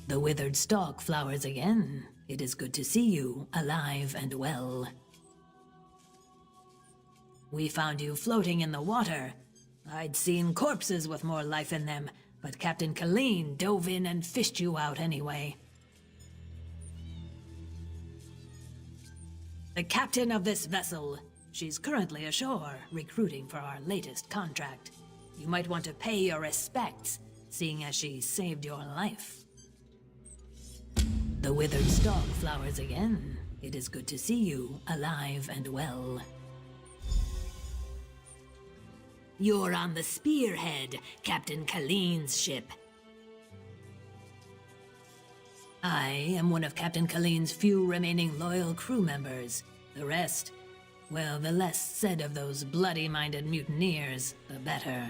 The withered stalk flowers again. It is good to see you, alive and well. We found you floating in the water. I'd seen corpses with more life in them, but Captain Colleen dove in and fished you out anyway. The captain of this vessel. She's currently ashore, recruiting for our latest contract. You might want to pay your respects, seeing as she saved your life. The withered stalk flowers again. It is good to see you, alive and well. You're on the Spearhead, Captain Colleen's ship. I am one of Captain Colleen's few remaining loyal crew members. The rest, well, the less said of those bloody-minded mutineers, the better.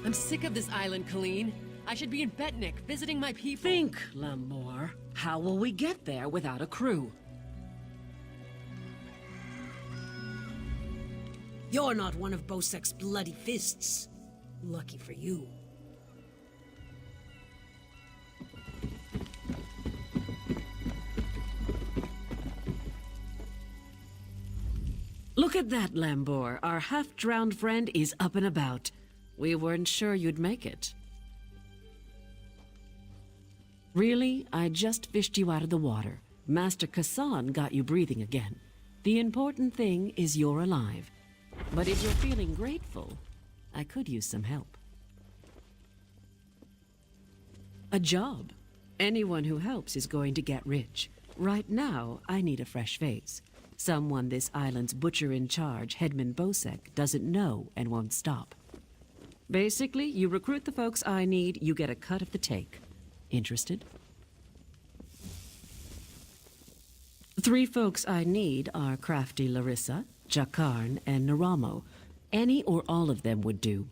I'm sick of this island, Colleen. I should be in Betnik, visiting my people. Think, Lamore. How will we get there without a crew? You're not one of Bosek's bloody fists. Lucky for you. Look at that, Lambor. Our half-drowned friend is up and about. We weren't sure you'd make it. Really? I just fished you out of the water. Master Kassan got you breathing again. The important thing is you're alive. But if you're feeling grateful, I could use some help. A job. Anyone who helps is going to get rich. Right now, I need a fresh face. Someone this island's butcher-in-charge, Headman Bosek, doesn't know and won't stop. Basically, you recruit the folks I need, you get a cut of the take. Interested? 3 folks I need are Crafty Larissa, Jakarn, and Naramo. Any or all of them would do.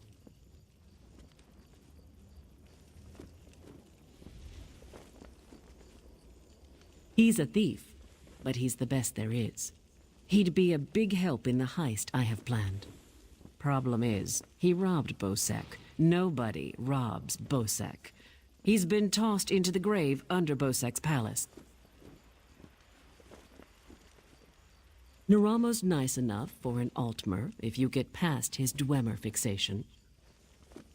He's a thief, but he's the best there is. He'd be a big help in the heist I have planned. Problem is, he robbed Bosek. Nobody robs Bosek. He's been tossed into the grave under Bosek's palace. Naramo's nice enough for an Altmer if you get past his Dwemer fixation.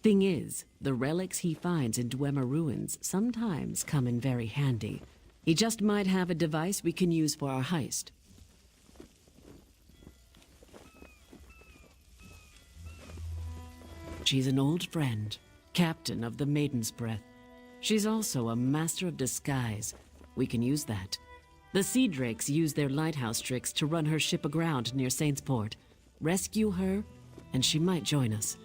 Thing is, the relics he finds in Dwemer ruins sometimes come in very handy. He just might have a device we can use for our heist. She's an old friend, captain of the Maiden's Breath. She's also a master of disguise. We can use that. The Sea Drakes use their lighthouse tricks to run her ship aground near Saintsport. Rescue her, and she might join us.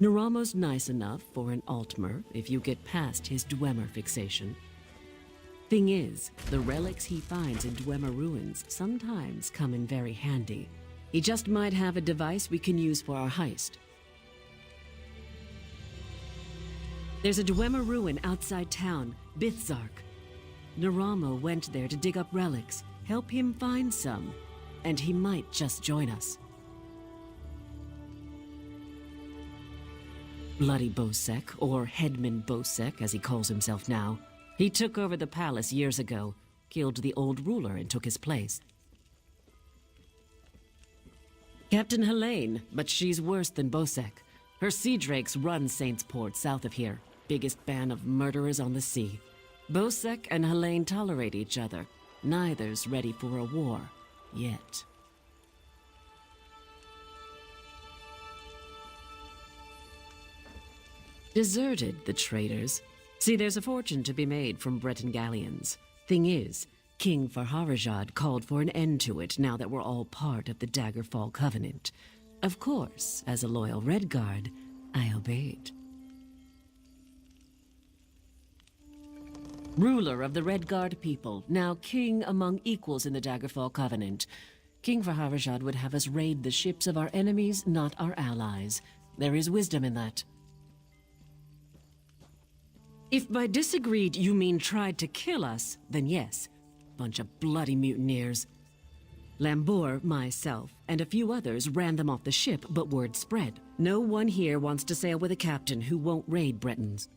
Naramo's nice enough for an Altmer if you get past his Dwemer fixation. Thing is, the relics he finds in Dwemer ruins sometimes come in very handy. He just might have a device we can use for our heist. There's a Dwemer ruin outside town, Bithzark. Naramo went there to dig up relics. Help him find some, and he might just join us. Bloody Bosek, or Headman Bosek as he calls himself now. He took over the palace years ago. killed the old ruler and took his place. Captain Helene, but she's worse than Bosek. Her sea drakes run Saintsport south of here, biggest band of murderers on the sea. Bosek and Helene tolerate each other. Neither's ready for a war, yet. Deserted, the traitors. See, there's a fortune to be made from Breton galleons. Thing is, King Farharajad called for an end to it now that we're all part of the Daggerfall Covenant. Of course, as a loyal Redguard, I obeyed. Ruler of the Redguard people, now king among equals in the Daggerfall Covenant. King Farharajad would have us raid the ships of our enemies, not our allies. There is wisdom in that. If by disagreed you mean tried to kill us, then yes. Bunch of bloody mutineers. Lambour, myself, and a few others ran them off the ship, but word spread. No one here wants to sail with a captain who won't raid Bretons.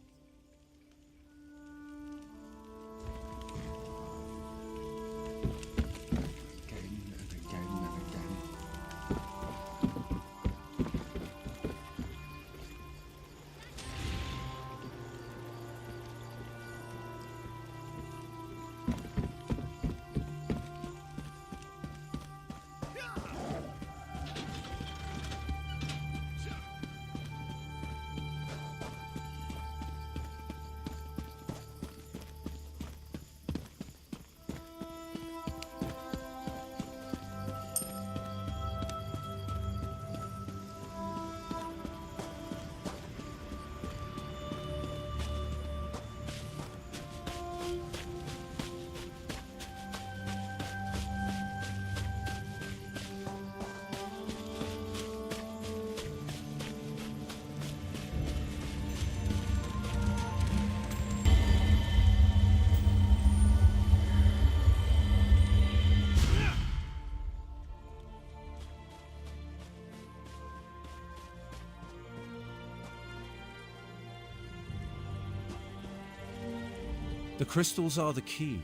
The crystals are the key.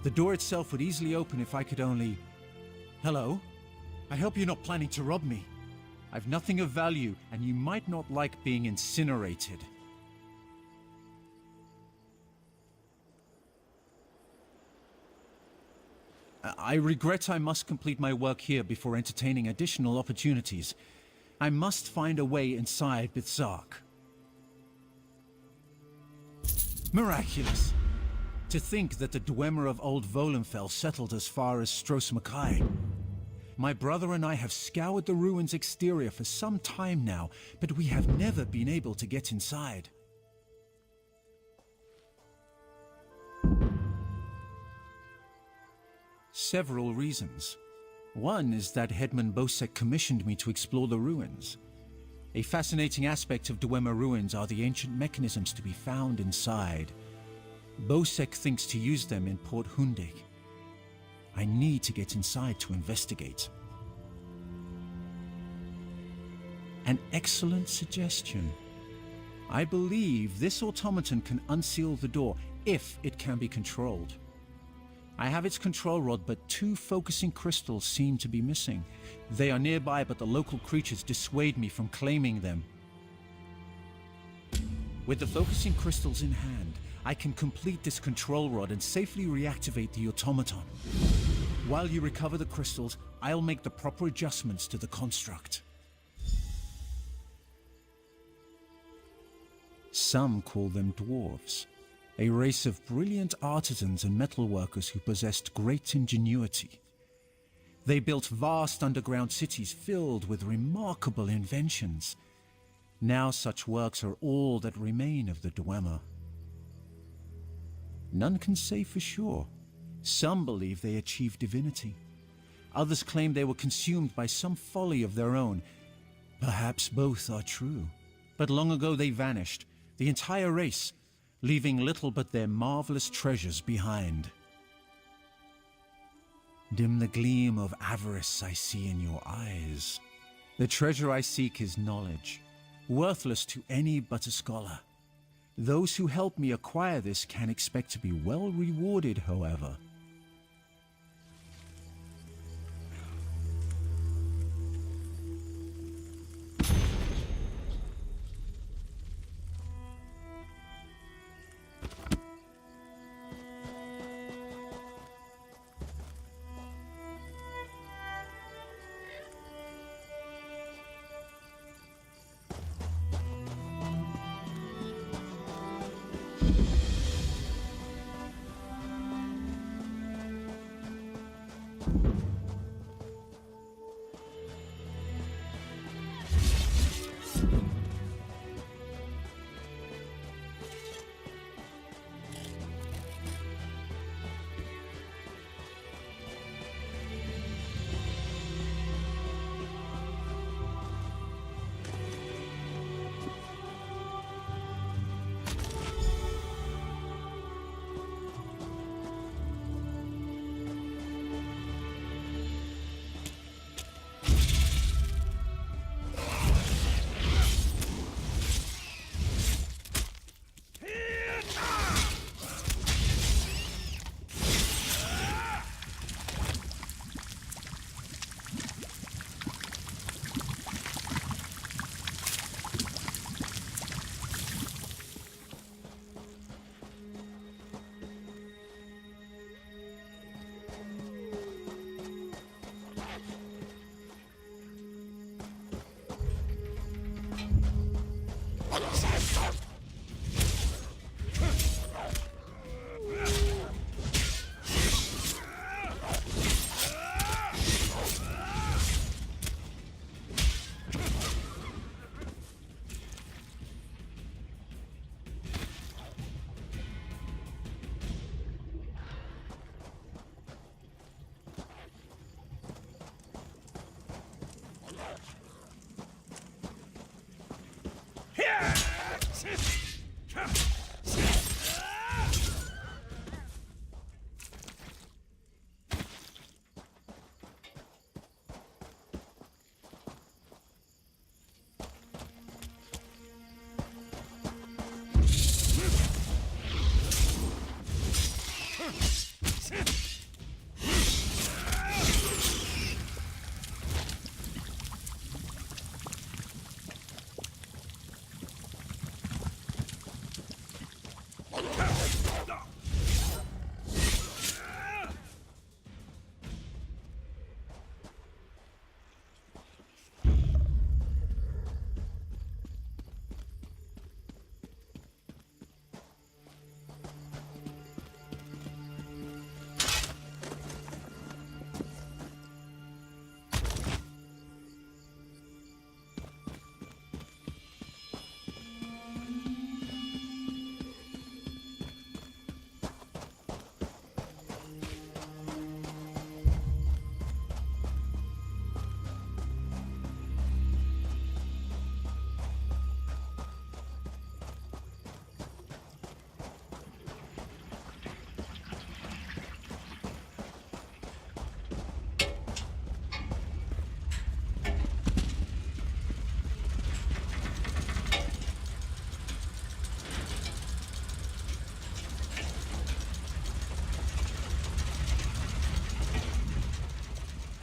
The door itself would easily open if I could only... Hello? I hope you're not planning to rob me. I've nothing of value, and you might not like being incinerated. I regret I must complete my work here before entertaining additional opportunities. I must find a way inside Bithzark. Miraculous! To think that the Dwemer of Old Volenfell settled as far as Stros Mackay. My brother and I have scoured the ruins' exterior for some time now, but we have never been able to get inside. Several reasons. One is that Headman Bosek commissioned me to explore the ruins. A fascinating aspect of Dwemer ruins are the ancient mechanisms to be found inside. Bosek thinks to use them in Port Hundig. I need to get inside to investigate. An excellent suggestion. I believe this automaton can unseal the door if it can be controlled. I have its control rod, but 2 focusing crystals seem to be missing. They are nearby, but the local creatures dissuade me from claiming them. With the focusing crystals in hand, I can complete this control rod and safely reactivate the automaton. While you recover the crystals, I'll make the proper adjustments to the construct. Some call them dwarves, a race of brilliant artisans and metalworkers who possessed great ingenuity. They built vast underground cities filled with remarkable inventions. Now such works are all that remain of the Dwemer. None can say for sure. Some believe they achieved divinity. Others claim they were consumed by some folly of their own. Perhaps both are true. But long ago they vanished, the entire race, leaving little but their marvelous treasures behind. Dim the gleam of avarice I see in your eyes. The treasure I seek is knowledge, worthless to any but a scholar. Those who help me acquire this can expect to be well rewarded, however.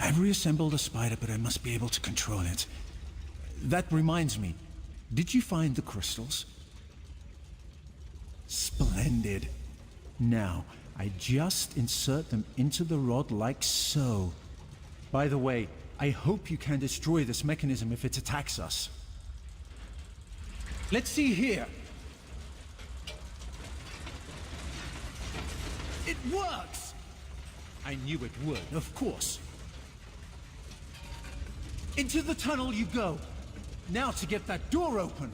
I've reassembled a spider, but I must be able to control it. That reminds me, did you find the crystals? Splendid. Now, I just insert them into the rod like so. By the way, I hope you can destroy this mechanism if it attacks us. Let's see here. It works! I knew it would, of course. Into the tunnel you go. Now to get that door open.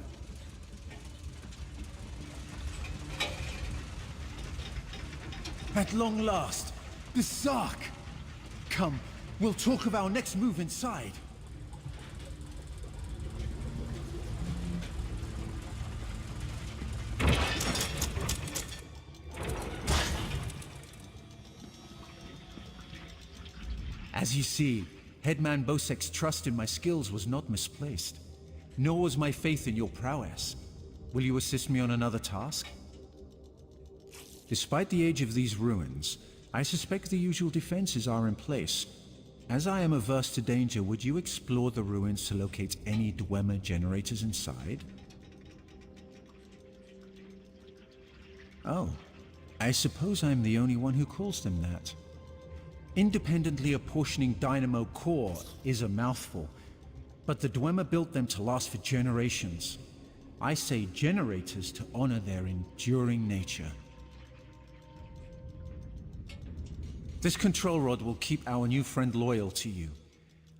At long last, the Zark. Come, we'll talk of our next move inside. As you see, Headman Bosek's trust in my skills was not misplaced. Nor was my faith in your prowess. Will you assist me on another task? Despite the age of these ruins, I suspect the usual defenses are in place. As I am averse to danger, would you explore the ruins to locate any Dwemer generators inside? Oh, I suppose I'm the only one who calls them that. Independently apportioning dynamo core is a mouthful, but the Dwemer built them to last for generations. I say generators to honor their enduring nature. This control rod will keep our new friend loyal to you.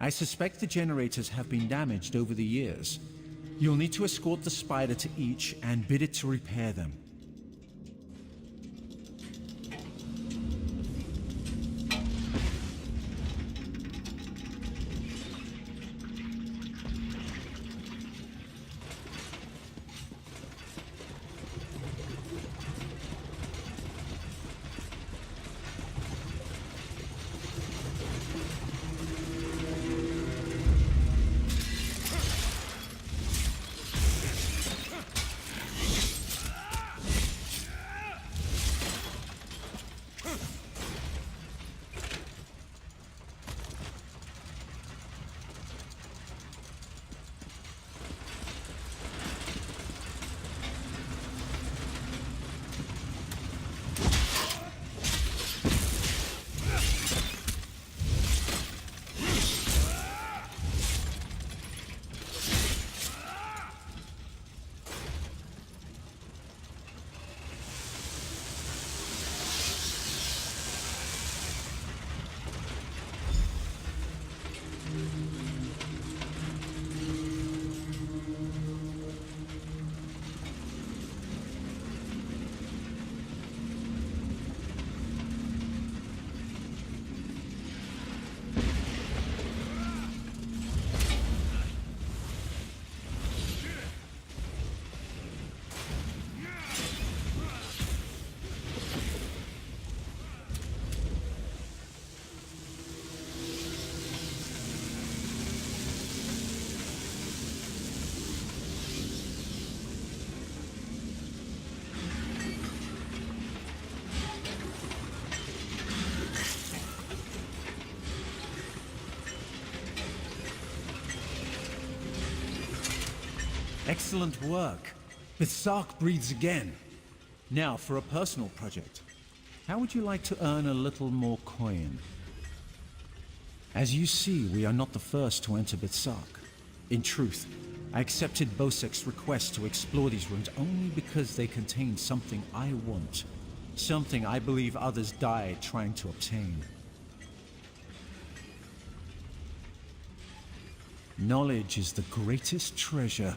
I suspect the generators have been damaged over the years. You'll need to escort the spider to each and bid it to repair them. Excellent work. Berserk breathes again. Now, for a personal project. How would you like to earn a little more coin? As you see, we are not the first to enter Berserk. In truth, I accepted Bosek's request to explore these ruins only because they contain something I want. Something I believe others died trying to obtain. Knowledge is the greatest treasure.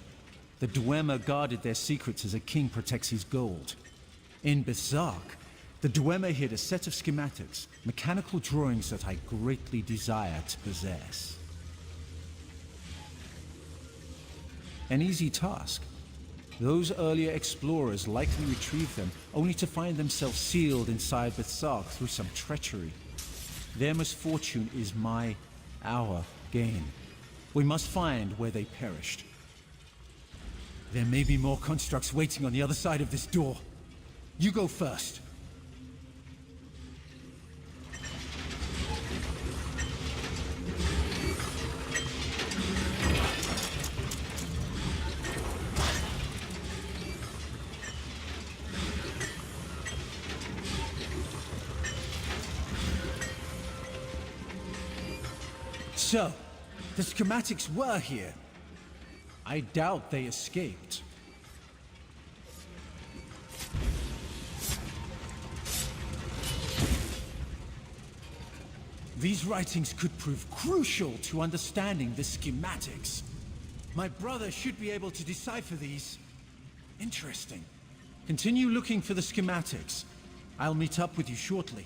The Dwemer guarded their secrets as a king protects his gold. In Berserk, the Dwemer hid a set of schematics, mechanical drawings that I greatly desire to possess. An easy task. Those earlier explorers likely retrieved them, only to find themselves sealed inside Berserk through some treachery. Their misfortune is our gain. We must find where they perished. There may be more constructs waiting on the other side of this door. You go first. So, the schematics were here. I doubt they escaped. These writings could prove crucial to understanding the schematics. My brother should be able to decipher these. Interesting. Continue looking for the schematics. I'll meet up with you shortly.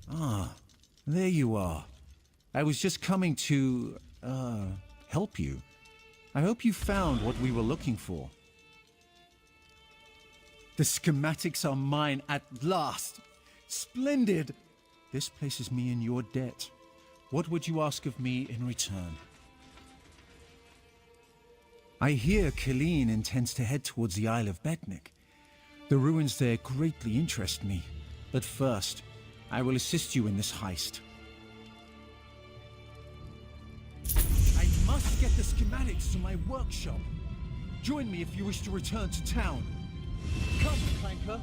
Ah, there you are. I was just coming to, help you. I hope you found what we were looking for. The schematics are mine at last. Splendid! This places me in your debt. What would you ask of me in return? I hear Colleen intends to head towards the Isle of Betnik. The ruins there greatly interest me. But first, I will assist you in this heist. I must get the schematics to my workshop. Join me if you wish to return to town. Come, Clanker.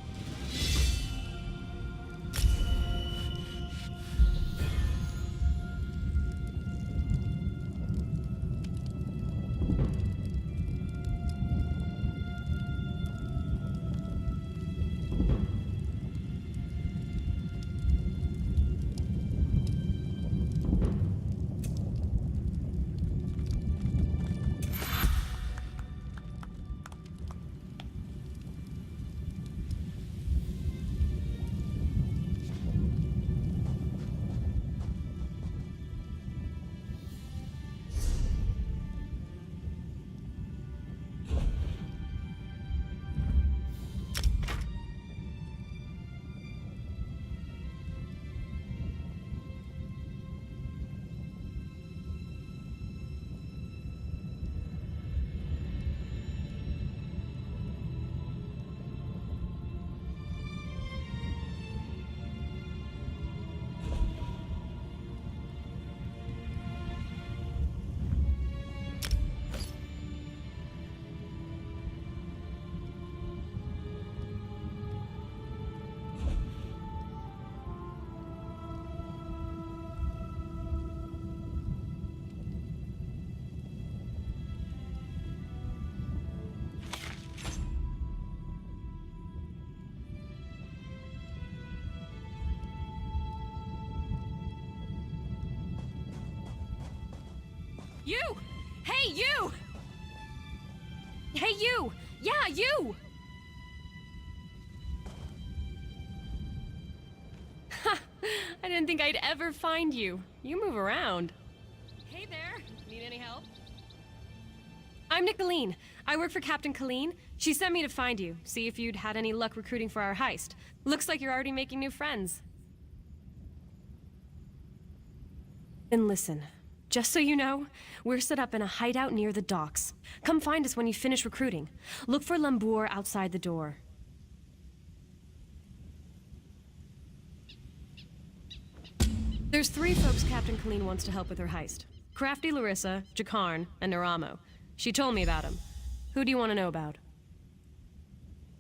You! Hey, you! Hey, you! Yeah, you! Ha! I didn't think I'd ever find you. You move around. Hey there! Need any help? I'm Nicolene. I work for Captain Colleen. She sent me to find you, see if you'd had any luck recruiting for our heist. Looks like you're already making new friends. And listen. Just so you know, we're set up in a hideout near the docks. Come find us when you finish recruiting. Look for Lambour outside the door. There's 3 folks Captain Colleen wants to help with her heist. Crafty Larissa, Jakarn, and Naramo. She told me about him. Who do you want to know about?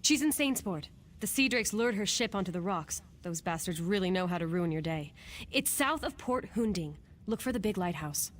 She's in Saintsport. The Sea Drakes lured her ship onto the rocks. Those bastards really know how to ruin your day. It's south of Port Hunding. Look for the big lighthouse.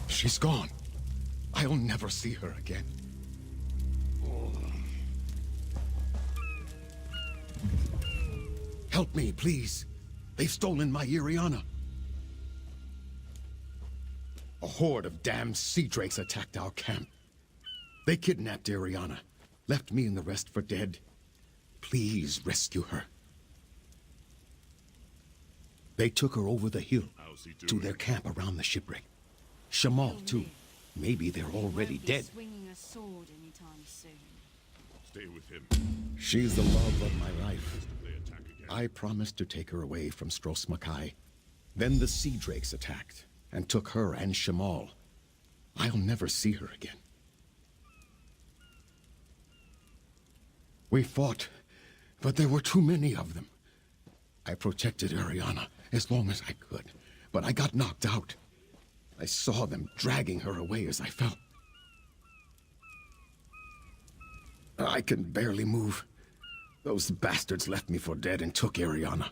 She's gone. I'll never see her again. Help me, please. They've stolen my Iriana. A horde of damned sea drakes attacked our camp. They kidnapped Iriana, left me and the rest for dead. Please rescue her. They took her over the hill to their camp around the shipwreck. Shamal, too. Maybe they're already dead. Swinging a sword anytime soon. Stay with him. She's the love of my life. I promised to take her away from Stros Makai. Then the sea drakes attacked and took her and Shamal. I'll never see her again. We fought, but there were too many of them. I protected Ariana as long as I could, but I got knocked out. I saw them dragging her away as I fell. I can barely move. Those bastards left me for dead and took Ariana.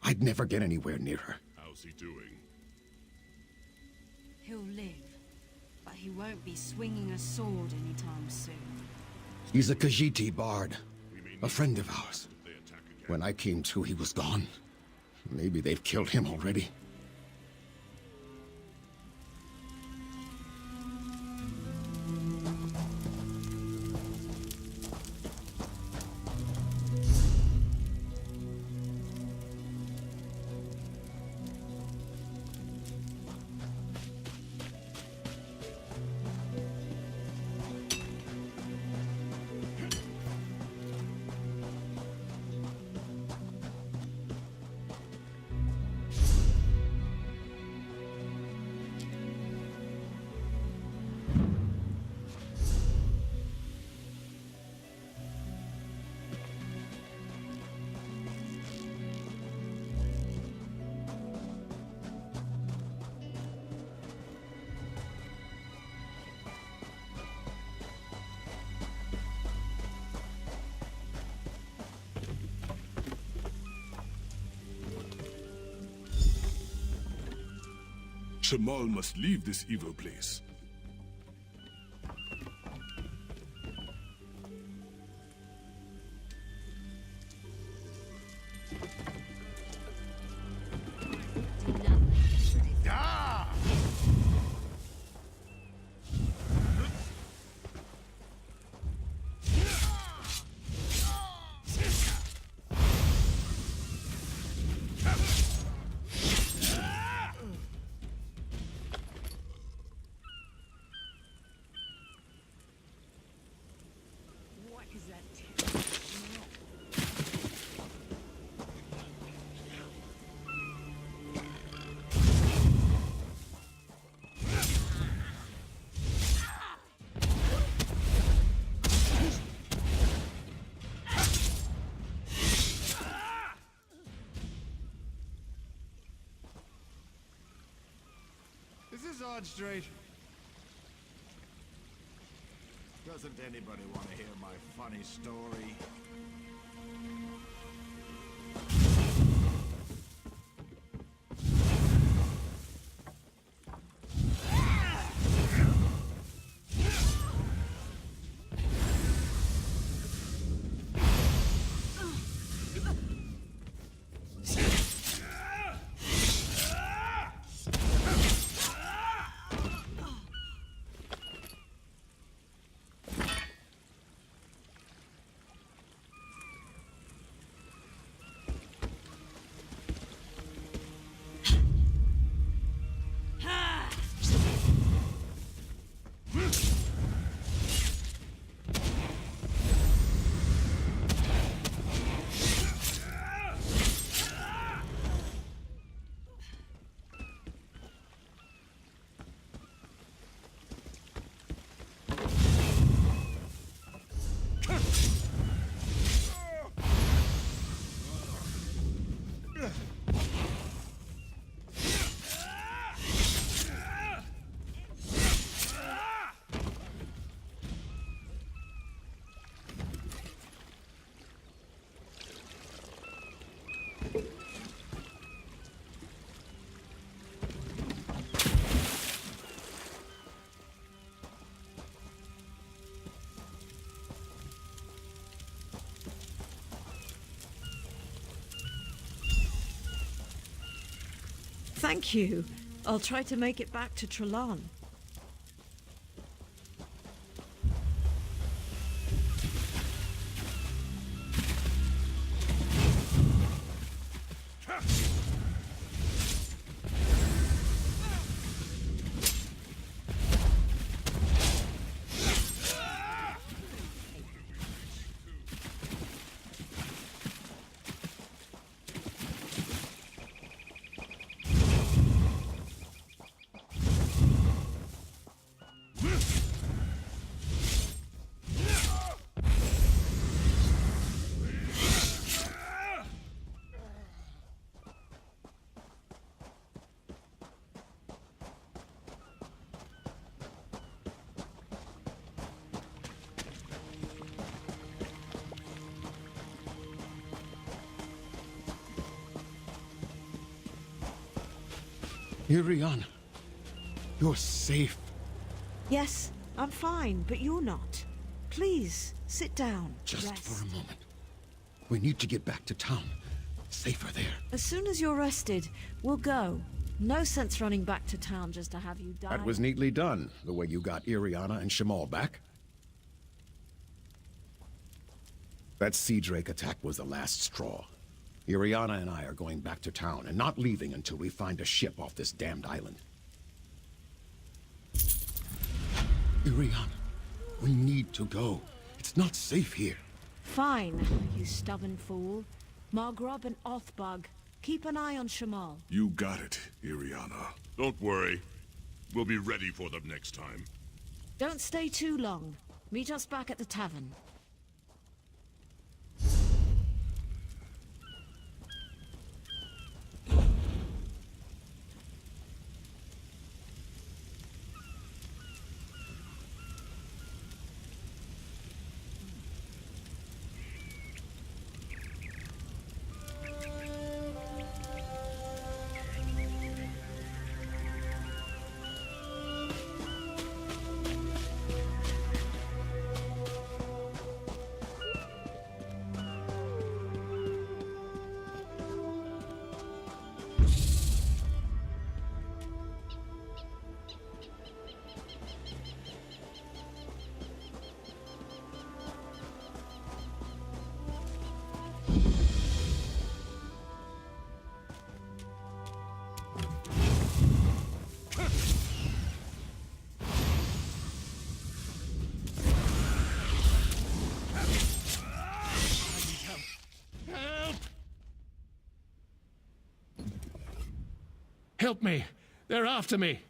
I'd never get anywhere near her. How's he doing? He'll live, but he won't be swinging a sword anytime soon. He's a Khajiit bard, a friend of ours. When I came to, he was gone. Maybe they've killed him already. Shamal must leave this evil place. Is this odd straight? Doesn't anybody want to hear my funny story? Thank you. I'll try to make it back to Trelon. Iriana, you're safe. Yes, I'm fine, but you're not. Please, sit down. Just rest. for a moment. We need to get back to town. Safer there. As soon as you're rested, we'll go. No sense running back to town just to have you die. That was neatly done, the way you got Iriana and Shamal back. That Sea Drake attack was the last straw. Iriana and I are going back to town and not leaving until we find a ship off this damned island. Iriana, we need to go. It's not safe here. Fine, you stubborn fool. Margrob and Othbug, keep an eye on Shamal. You got it, Iriana. Don't worry. We'll be ready for them next time. Don't stay too long. Meet us back at the tavern. Help me! They're after me!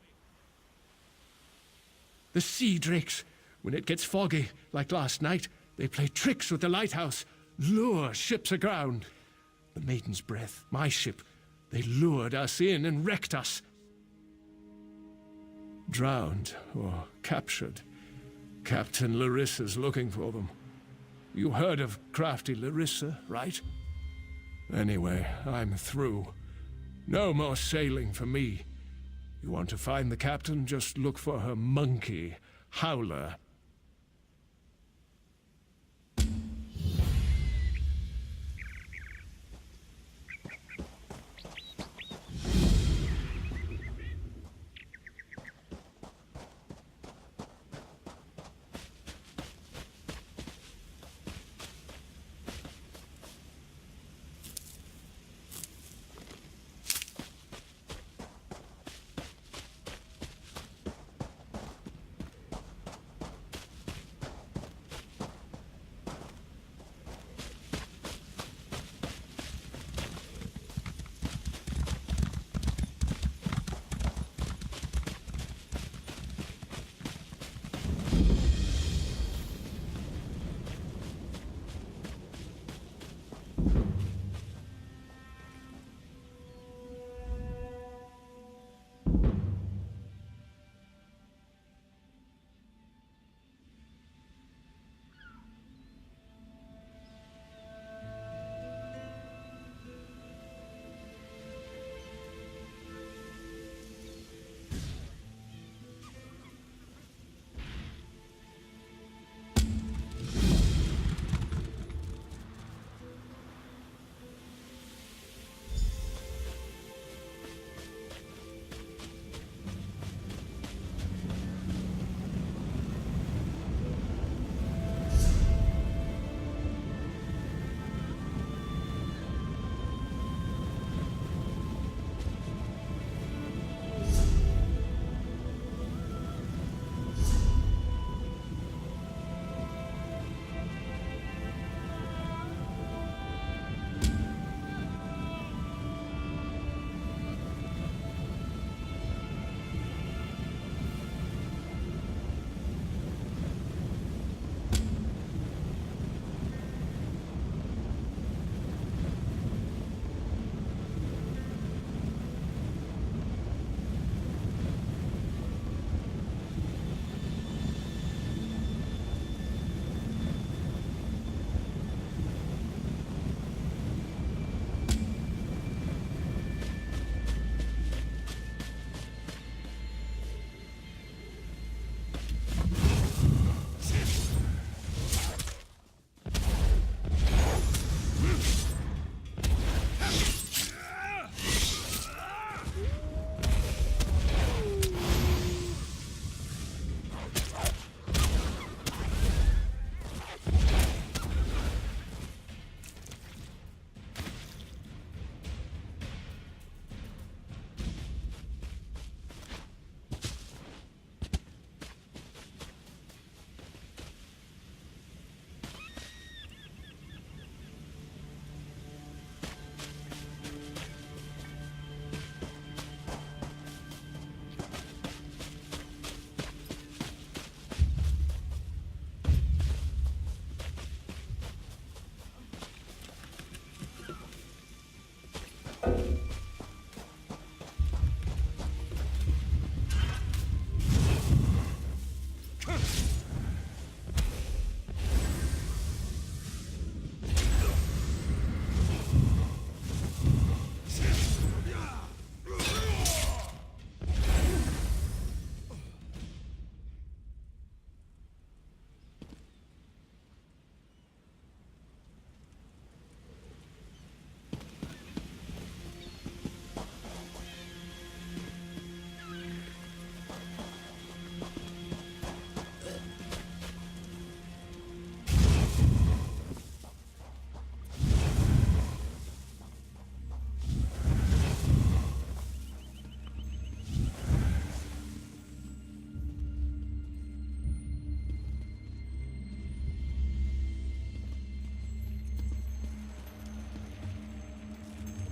The sea drakes. When it gets foggy, like last night, they play tricks with the lighthouse, lure ships aground. The Maiden's Breath, my ship, they lured us in and wrecked us. Drowned or captured. Captain Larissa's looking for them. You heard of crafty Larissa, right? Anyway, I'm through. No more sailing for me. You want to find the captain, just look for her monkey, Howler.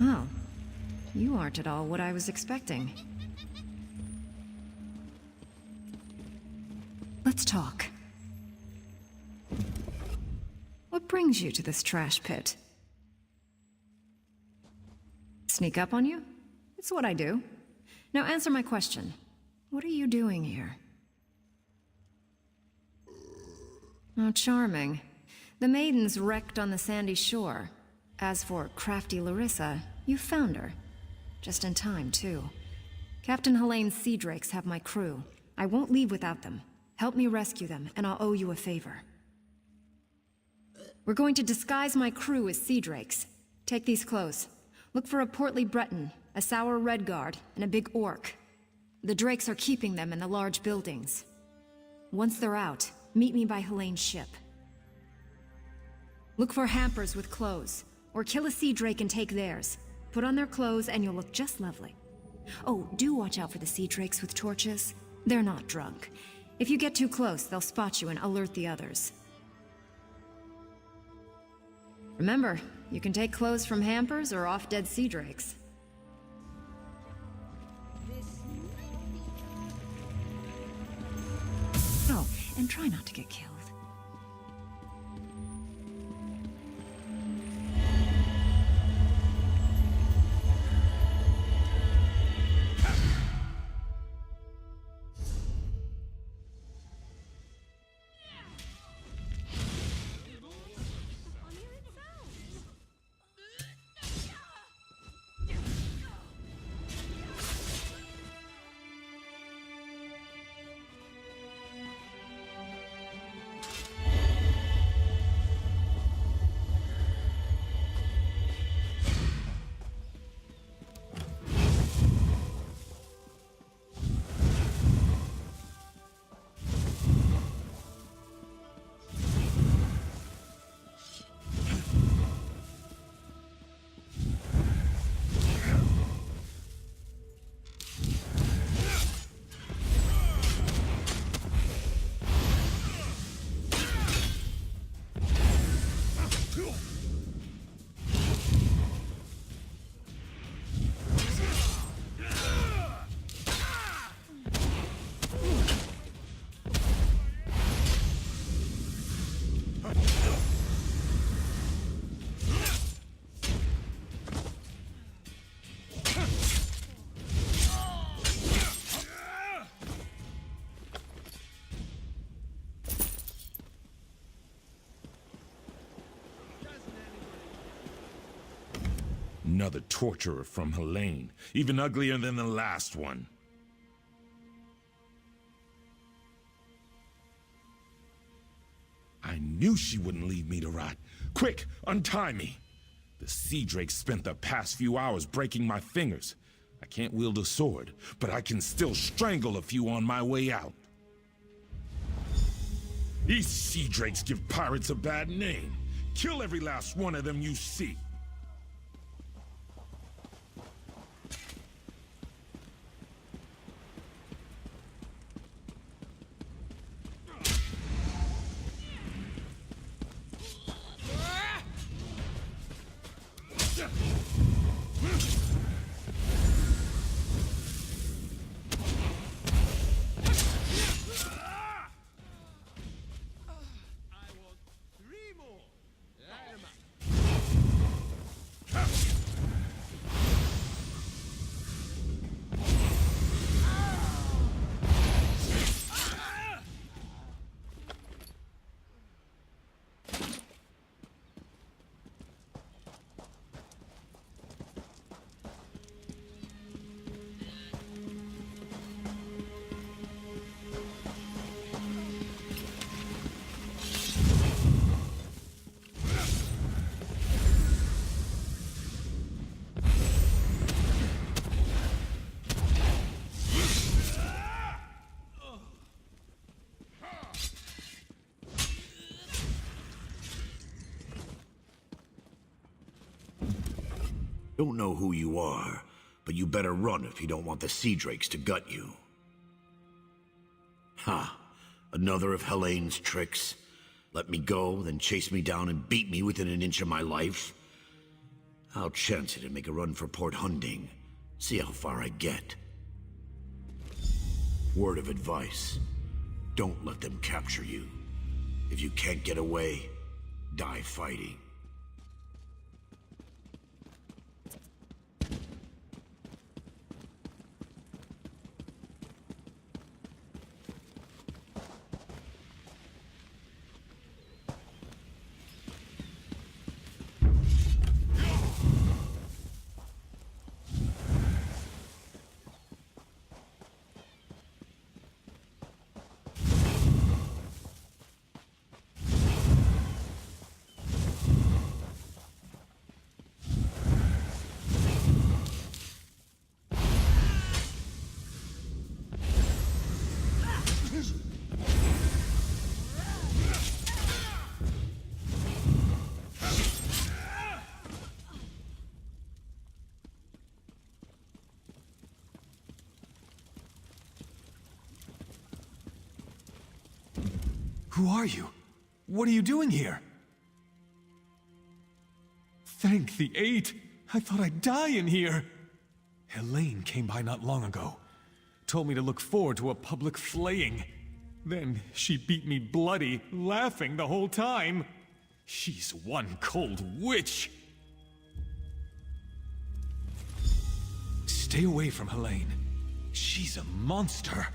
Oh, you aren't at all what I was expecting. Let's talk. What brings you to this trash pit? Sneak up on you? It's what I do. Now answer my question. What are you doing here? Oh, charming. The maiden's wrecked on the sandy shore. As for crafty Larissa, you found her. Just in time, too. Captain Helene's sea drakes have my crew. I won't leave without them. Help me rescue them, and I'll owe you a favor. We're going to disguise my crew as sea drakes. Take these clothes. Look for a portly Breton, a sour Redguard, and a big orc. The drakes are keeping them in the large buildings. Once they're out, meet me by Helene's ship. Look for hampers with clothes, or kill a sea drake and take theirs. Put on their clothes and you'll look just lovely. Oh, do watch out for the sea drakes with torches. They're not drunk. If you get too close, they'll spot you and alert the others. Remember, you can take clothes from hampers or off-dead sea drakes. Oh, and try not to get killed. Another torturer from Helene, even uglier than the last one. I knew she wouldn't leave me to rot. Quick, untie me! The sea drake spent the past few hours breaking my fingers. I can't wield a sword, but I can still strangle a few on my way out. These sea drakes give pirates a bad name. Kill every last one of them you see. Don't know who you are, but you better run if you don't want the sea drakes to gut you. Ha! Another of Helene's tricks. Let me go, then chase me down and beat me within an inch of my life. I'll chance it and make a run for Port Hunding. See how far I get. Word of advice. Don't let them capture you. If you can't get away, die fighting. Who are you? What are you doing here? Thank the Eight! I thought I'd die in here! Helene came by not long ago. Told me to look forward to a public flaying. Then she beat me bloody, laughing the whole time. She's one cold witch! Stay away from Helene. She's a monster.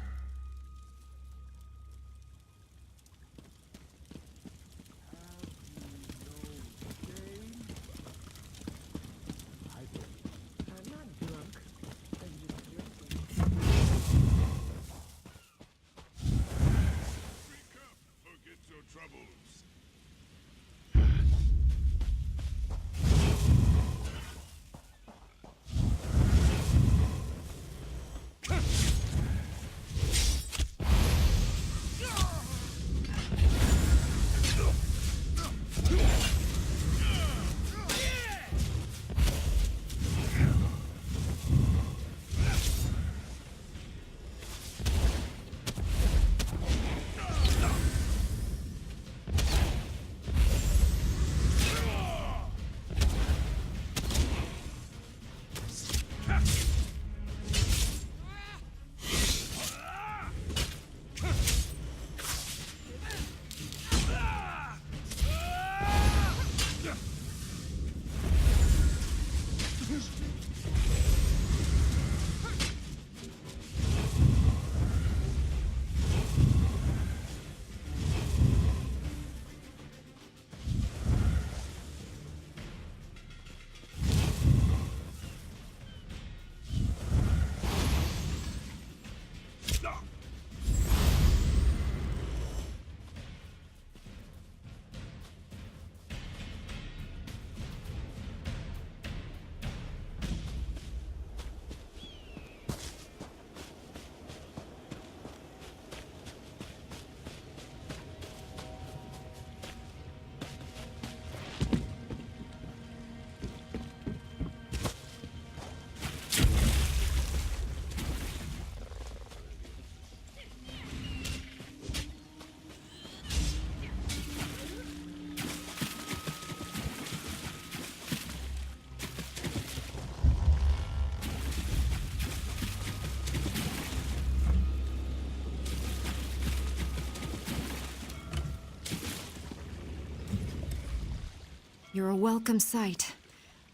You're a welcome sight.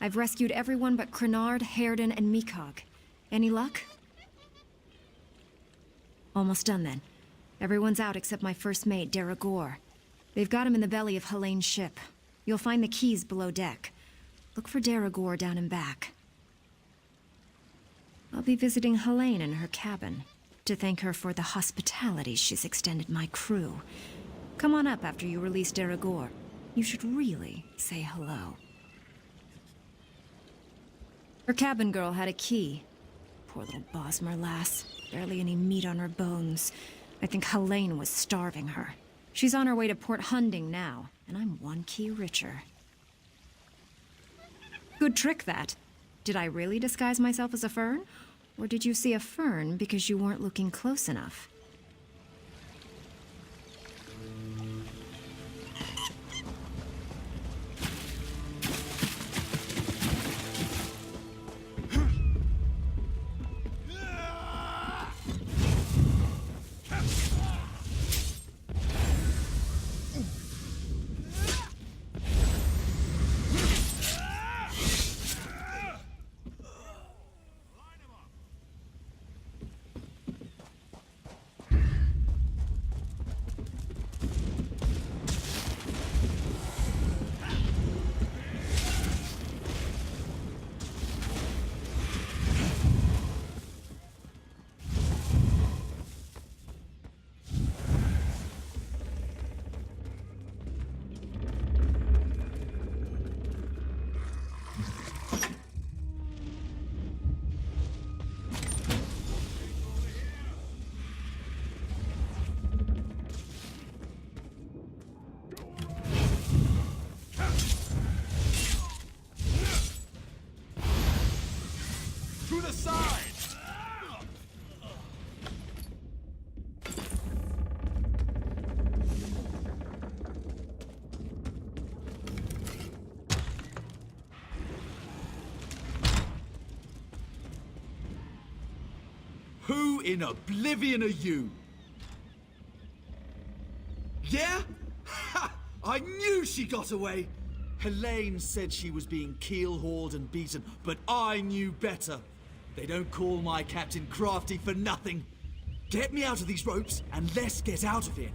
I've rescued everyone but Crenard, Hairden, and Mikog. Any luck? Almost done then. Everyone's out except my first mate, Deragor. They've got him in the belly of Helene's ship. You'll find the keys below deck. Look for Deragor down and back. I'll be visiting Helene in her cabin to thank her for the hospitality she's extended my crew. Come on up after you release Deragor. You should really say hello. Her cabin girl had a key. Poor little Bosmer lass. Barely any meat on her bones. I think Helene was starving her. She's on her way to Port Hunding now, and I'm one key richer. Good trick, that. Did I really disguise myself as a fern? Or did you see a fern because you weren't looking close enough? To the side! Who in oblivion are you? Yeah? Ha! I knew she got away! Helene said she was being keel-hauled and beaten, but I knew better. They don't call my captain crafty for nothing. Get me out of these ropes, and let's get out of here.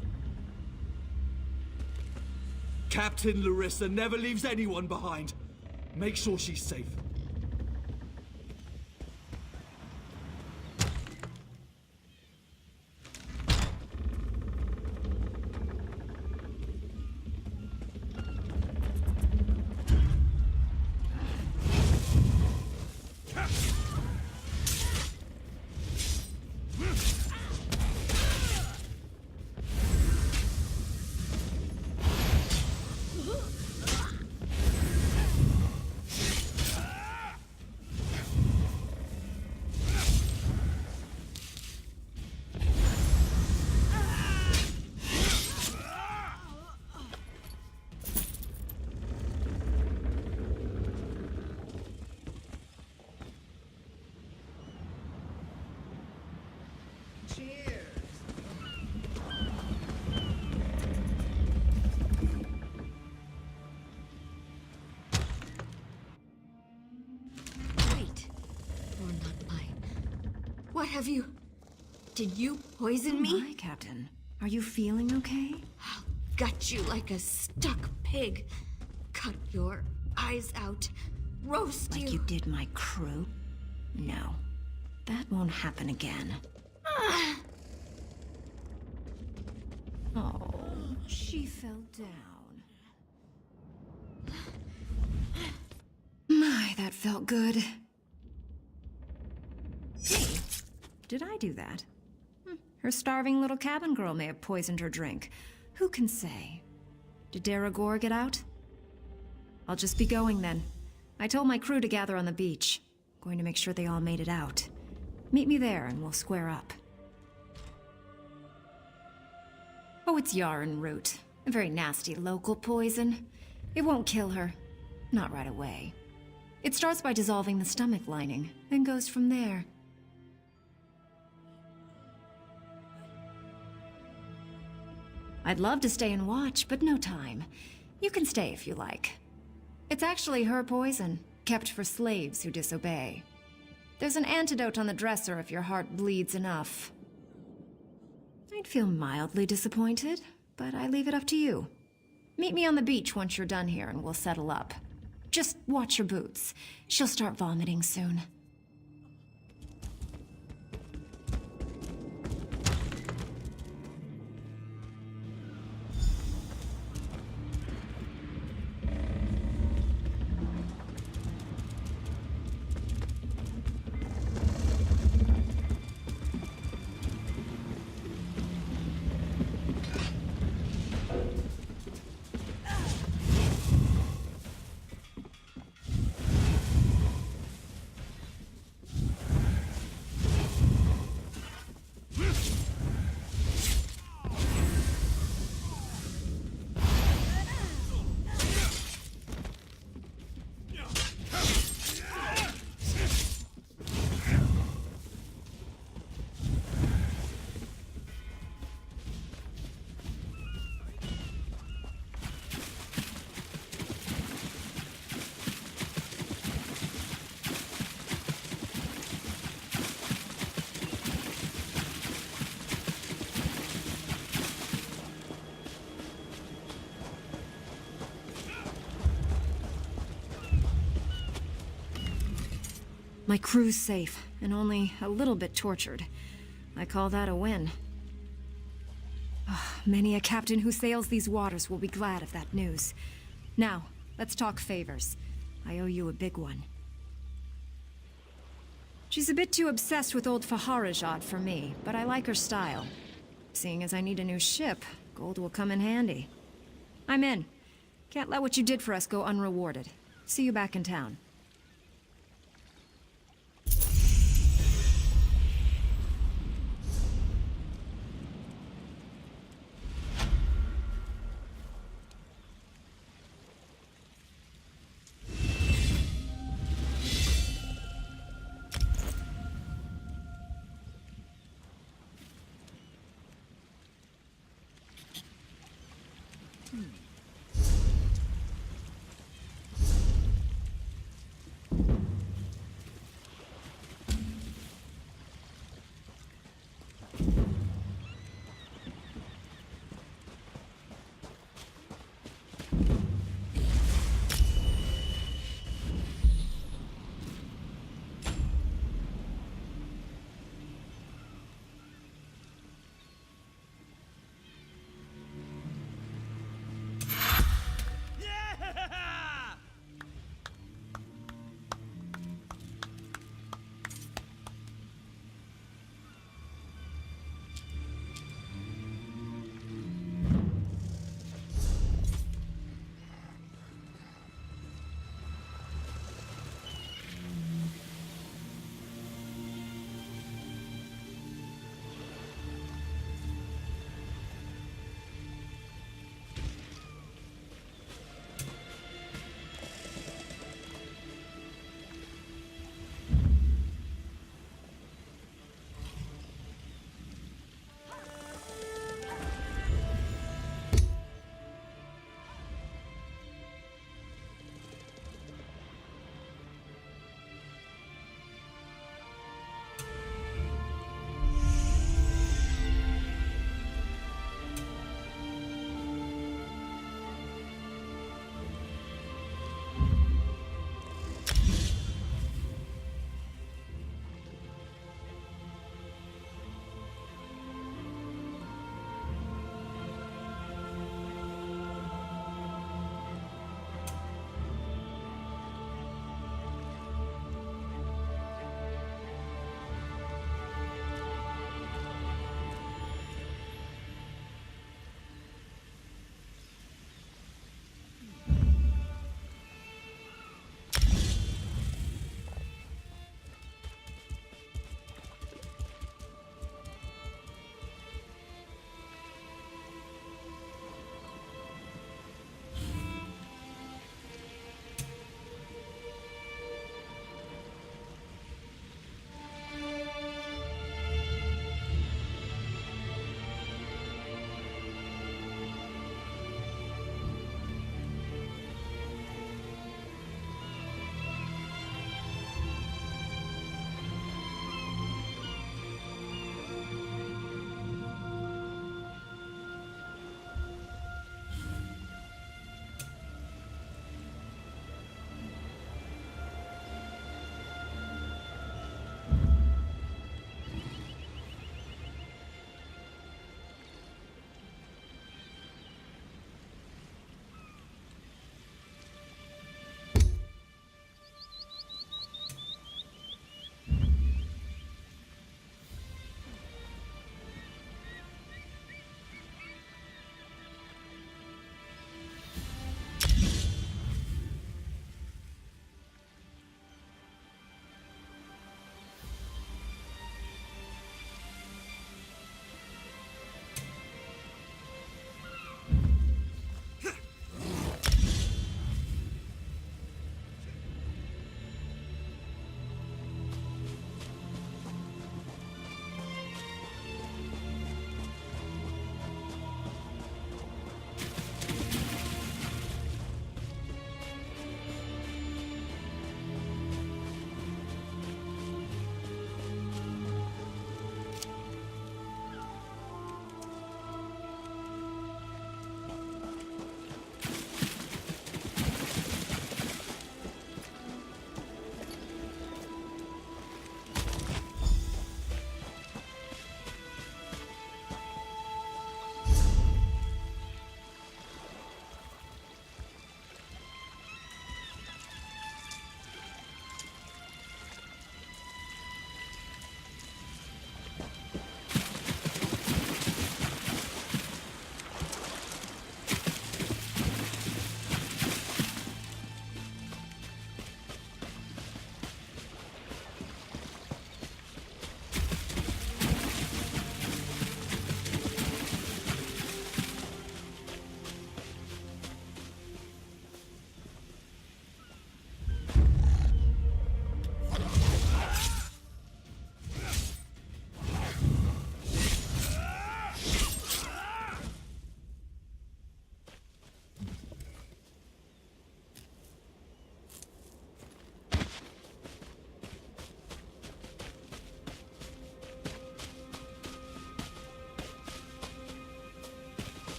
Captain Larissa never leaves anyone behind. Make sure she's safe. What have you... Did you poison me? My Captain. Are you feeling okay? I'll gut you like a stuck pig. Cut your eyes out. Roast you. Like you did my crew? No. That won't happen again. Oh, she fell down. My, that felt good. Hey, did I do that? Her starving little cabin girl may have poisoned her drink. Who can say? Did Daragor get out? I'll just be going then. I told my crew to gather on the beach. Going to make sure they all made it out. Meet me there and we'll square up. Oh, it's yarn root. A very nasty local poison. It won't kill her. Not right away. It starts by dissolving the stomach lining, then goes from there. I'd love to stay and watch, but no time. You can stay if you like. It's actually her poison, kept for slaves who disobey. There's an antidote on the dresser if your heart bleeds enough. I'd feel mildly disappointed, but I leave it up to you. Meet me on the beach once you're done here and we'll settle up. Just watch your boots. She'll start vomiting soon. My crew's safe, and only a little bit tortured. I call that a win. Many a captain who sails these waters will be glad of that news. Now, let's talk favors. I owe you a big one. She's a bit too obsessed with old Faharajad for me, but I like her style. Seeing as I need a new ship, gold will come in handy. I'm in. Can't let what you did for us go unrewarded. See you back in town.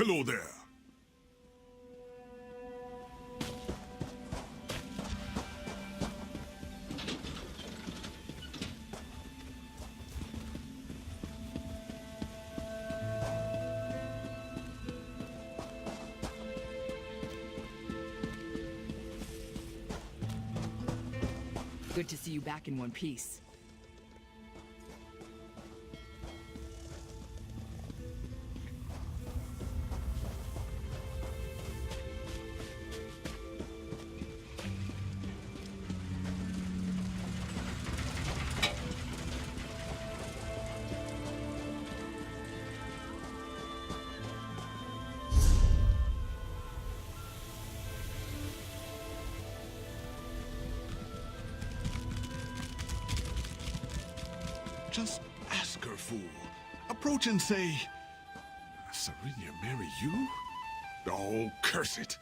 Hello there. Good to see you back in one piece. Just ask her, fool. Approach and say, Serenia marry you? Oh, curse it.